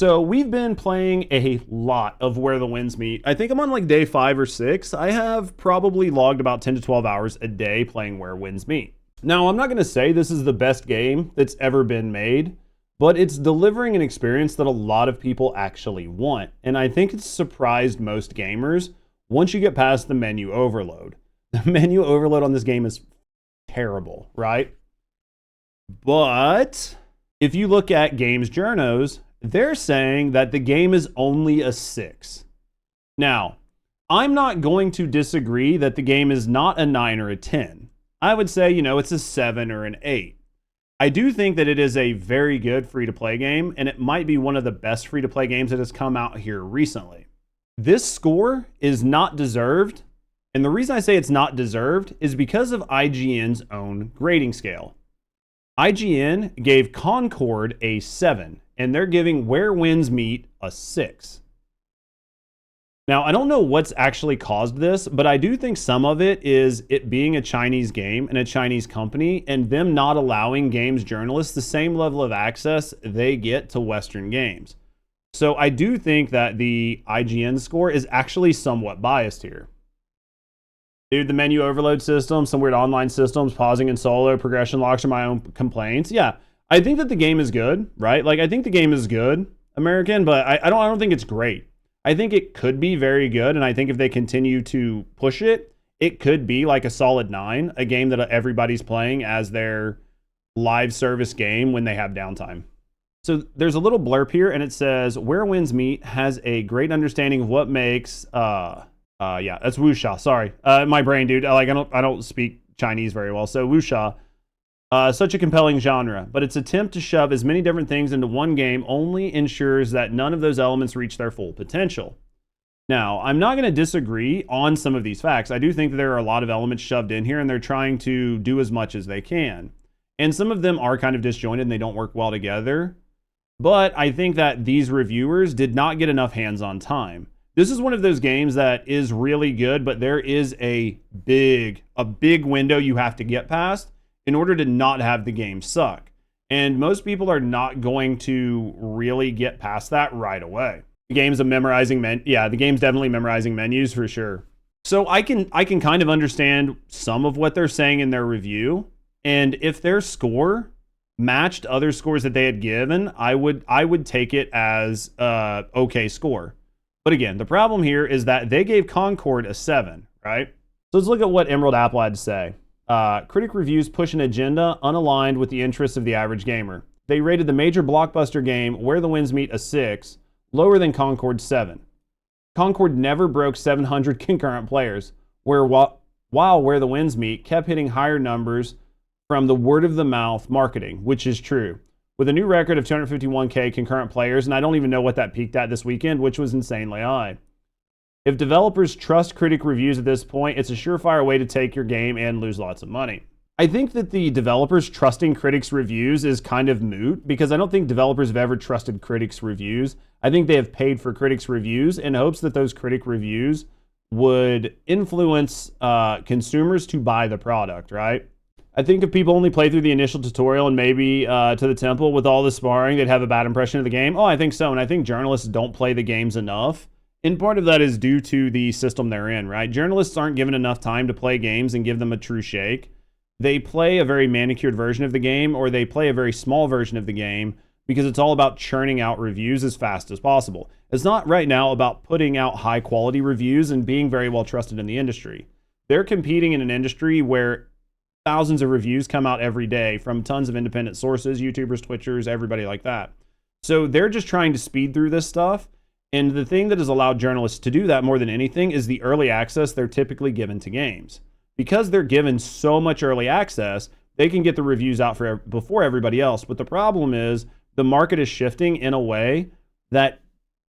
So we've been playing a lot of Where the Winds Meet. I think I'm on like day 5 or 6. I have probably logged about 10 to 12 hours a day playing Where Winds Meet. Now, I'm not going to say this is the best game that's ever been made, but it's delivering an experience that a lot of people actually want. And I think it's surprised most gamers once you get past the menu overload. The menu overload on this game is terrible, right? But if you look at Games Journos, they're saying that the game is only a 6. Now, I'm not going to disagree that the game is not a 9 or a 10. I would say, it's a 7 or an 8. I do think that it is a very good free-to-play game, and it might be one of the best free-to-play games that has come out here recently. This score is not deserved, and the reason I say it's not deserved is because of IGN's own grading scale. IGN gave Concord a 7, and they're giving Where Winds Meet a 6. Now, I don't know what's actually caused this, but I do think some of it is it being a Chinese game and a Chinese company, and them not allowing games journalists the same level of access they get to Western games. So I do think that the IGN score is actually somewhat biased here. Dude, the menu overload system, some weird online systems, pausing in solo, progression locks are my own complaints. Yeah, I think that the game is good, right? Like, I think the game is good, American, but I don't think it's great. I think it could be very good, and I think if they continue to push it, it could be like a solid 9, a game that everybody's playing as their live service game when they have downtime. So there's a little blurb here, and it says, Where Winds Meet has a great understanding of what makes, yeah, that's wuxia, sorry. My brain, dude, I don't speak Chinese very well, so wuxia. Such a compelling genre, but its attempt to shove as many different things into one game only ensures that none of those elements reach their full potential. Now, I'm not going to disagree on some of these facts. I do think that there are a lot of elements shoved in here, and they're trying to do as much as they can. And some of them are kind of disjointed, and they don't work well together. But I think that these reviewers did not get enough hands-on time. This is one of those games that is really good, but there is a big window you have to get past in order to not have the game suck. And most people are not going to really get past that right away. The game's the game's definitely memorizing menus for sure. So I can kind of understand some of what they're saying in their review. And if their score matched other scores that they had given, I would take it as a okay score. But again, the problem here is that they gave Concord a 7, right? So let's look at what Emerald Apple had to say. Critic reviews push an agenda unaligned with the interests of the average gamer. They rated the major blockbuster game Where the Winds Meet a 6, lower than Concord's 7. Concord never broke 700 concurrent players, while Where the Winds Meet kept hitting higher numbers from the word-of-the-mouth marketing, which is true. With a new record of 251K concurrent players, and I don't even know what that peaked at this weekend, which was insanely high. If developers trust critic reviews at this point, it's a surefire way to take your game and lose lots of money. I think that the developers trusting critics' reviews is kind of moot, because I don't think developers have ever trusted critics' reviews. I think they have paid for critics' reviews in hopes that those critic reviews would influence consumers to buy the product, right? I think if people only play through the initial tutorial and maybe to the temple with all the sparring, they'd have a bad impression of the game. Oh, I think so, and I think journalists don't play the games enough. And part of that is due to the system they're in, right? Journalists aren't given enough time to play games and give them a true shake. They play a very manicured version of the game, or they play a very small version of the game because it's all about churning out reviews as fast as possible. It's not right now about putting out high quality reviews and being very well trusted in the industry. They're competing in an industry where thousands of reviews come out every day from tons of independent sources, YouTubers, Twitchers, everybody like that. So they're just trying to speed through this stuff. And the thing that has allowed journalists to do that more than anything is the early access they're typically given to games. Because they're given so much early access, they can get the reviews out before everybody else. But the problem is the market is shifting in a way that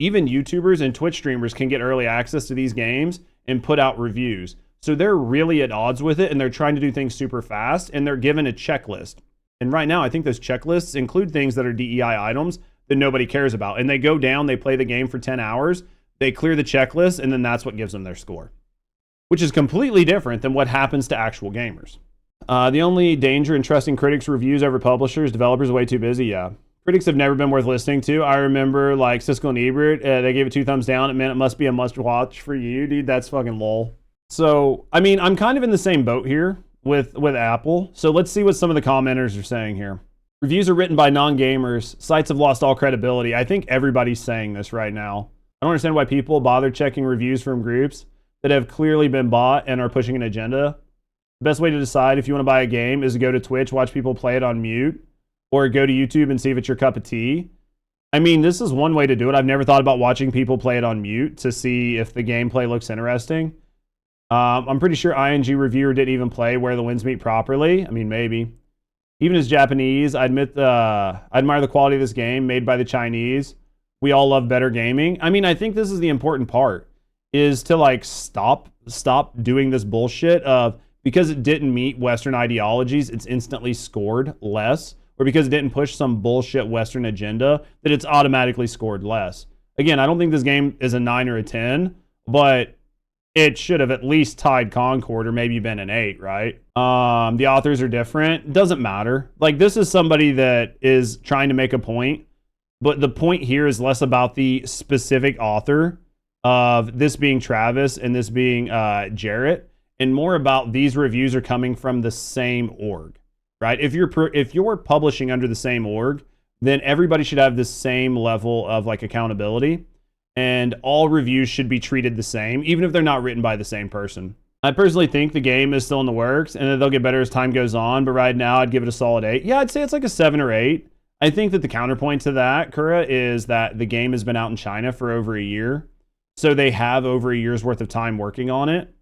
even YouTubers and Twitch streamers can get early access to these games and put out reviews. So they're really at odds with it, and they're trying to do things super fast, and they're given a checklist. And right now, I think those checklists include things that are DEI items that nobody cares about. And they go down, they play the game for 10 hours, they clear the checklist, and then that's what gives them their score. Which is completely different than what happens to actual gamers. The only danger in trusting critics' reviews over publishers, developers are way too busy, yeah. Critics have never been worth listening to. I remember like Siskel and Ebert, they gave it 2 thumbs down. It meant it must be a must watch for you, dude. That's fucking lol. So, I mean, I'm kind of in the same boat here with Apple. So let's see what some of the commenters are saying here. Reviews are written by non-gamers. Sites have lost all credibility. I think everybody's saying this right now. I don't understand why people bother checking reviews from groups that have clearly been bought and are pushing an agenda. The best way to decide if you want to buy a game is to go to Twitch, watch people play it on mute, or go to YouTube and see if it's your cup of tea. I mean, this is one way to do it. I've never thought about watching people play it on mute to see if the gameplay looks interesting. I'm pretty sure ING reviewer didn't even play Where the Winds Meet properly. I mean, maybe. Even as Japanese, I admit I admire the quality of this game made by the Chinese. We all love better gaming. I mean, I think this is the important part, is to like stop doing this bullshit of because it didn't meet Western ideologies, it's instantly scored less, or because it didn't push some bullshit Western agenda, that it's automatically scored less. Again, I don't think this game is a 9 or a 10, but it should have at least tied Concord or maybe been an 8, right? The authors are different. Doesn't matter. Like, this is somebody that is trying to make a point, but the point here is less about the specific author of this being Travis and this being Jarrett, and more about these reviews are coming from the same org, right? If you're publishing under the same org, then everybody should have the same level of like accountability, and all reviews should be treated the same, even if they're not written by the same person. I personally think the game is still in the works and that they'll get better as time goes on, but right now I'd give it a solid 8. Yeah, I'd say it's like a 7 or 8. I think that the counterpoint to that, Kura, is that the game has been out in China for over a year, so they have over a year's worth of time working on it,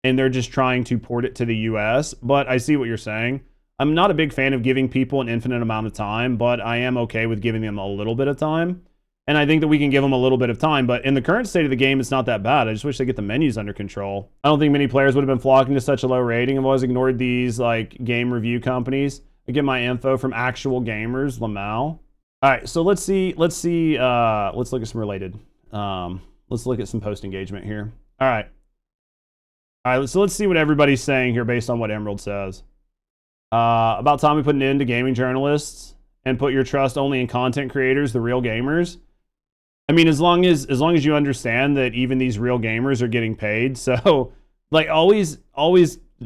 and they're just trying to port it to the US, but I see what you're saying. I'm not a big fan of giving people an infinite amount of time, but I am okay with giving them a little bit of time. And I think that we can give them a little bit of time, but in the current state of the game, it's not that bad. I just wish they get the menus under control. I don't think many players would have been flocking to such a low rating. I've always ignored these like game review companies. I get my info from actual gamers, Lamau. All right, so let's look at some related. Let's look at some post engagement here. All right, so let's see what everybody's saying here based on what Emerald says. About time we put an end to gaming journalists and put your trust only in content creators, the real gamers. I mean, as long as you understand that even these real gamers are getting paid, so like always,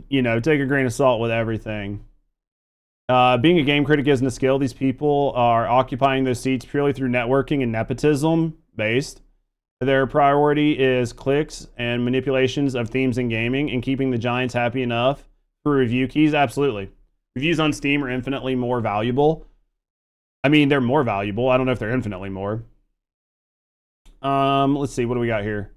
you know, take a grain of salt with everything. Being a game critic isn't a skill. These people are occupying those seats purely through networking and nepotism based. Their priority is clicks and manipulations of themes in gaming and keeping the giants happy enough for review keys. Absolutely. Reviews on Steam are infinitely more valuable. I mean, they're more valuable. I don't know if they're infinitely more. Let's see. What do we got here?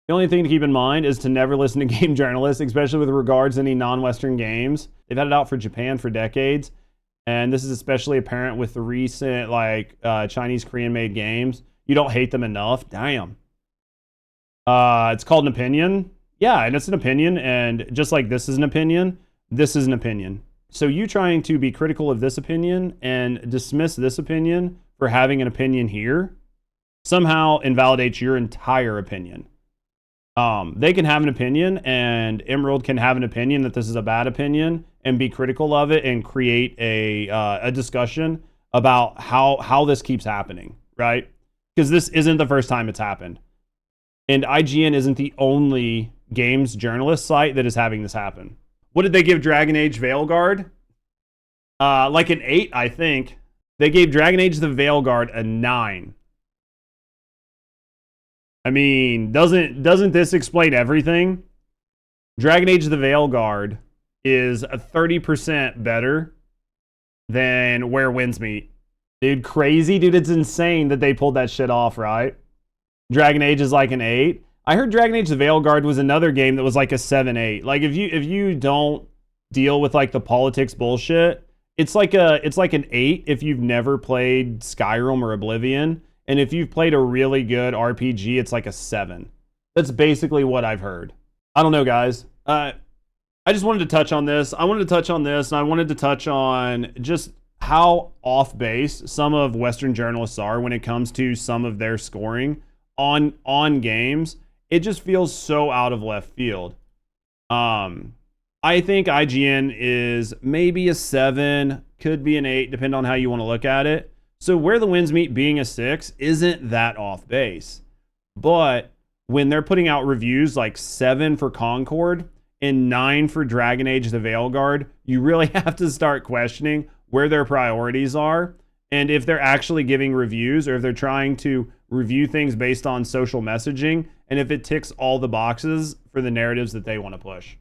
The only thing to keep in mind is to never listen to game journalists, especially with regards to any non-Western games. They've had it out for Japan for decades, and this is especially apparent with the recent like Chinese Korean-made games. You don't hate them enough. Damn. It's called an opinion. Yeah, and it's an opinion, and just like this is an opinion, this is an opinion. So you trying to be critical of this opinion and dismiss this opinion for having an opinion here somehow invalidates your entire opinion. They can have an opinion, and Emerald can have an opinion that this is a bad opinion and be critical of it and create a discussion about how this keeps happening, right? Because this isn't the first time it's happened. And IGN isn't the only games journalist site that is having this happen. What did they give Dragon Age Veilguard? Like an 8, I think. They gave Dragon Age the Veilguard a 9. I mean, doesn't this explain everything? Dragon Age the Veilguard is a 30% better than Where Winds Meet. Dude, crazy. Dude, it's insane that they pulled that shit off, right? Dragon Age is like an 8. I heard Dragon Age the Veilguard was another game that was like a 7-8. Like if you don't deal with like the politics bullshit, it's like an 8 if you've never played Skyrim or Oblivion. And if you've played a really good RPG, it's like a 7. That's basically what I've heard. I don't know, guys. I just wanted to touch on this. I wanted to touch on this, and I wanted to touch on just how off base some of Western journalists are when it comes to some of their scoring on games. It just feels so out of left field. I think IGN is maybe a 7, could be an 8, depending on how you want to look at it. So Where the Winds Meet being a 6 isn't that off base. But when they're putting out reviews like 7 for Concord and 9 for Dragon Age the Veilguard, you really have to start questioning where their priorities are and if they're actually giving reviews or if they're trying to review things based on social messaging and if it ticks all the boxes for the narratives that they want to push.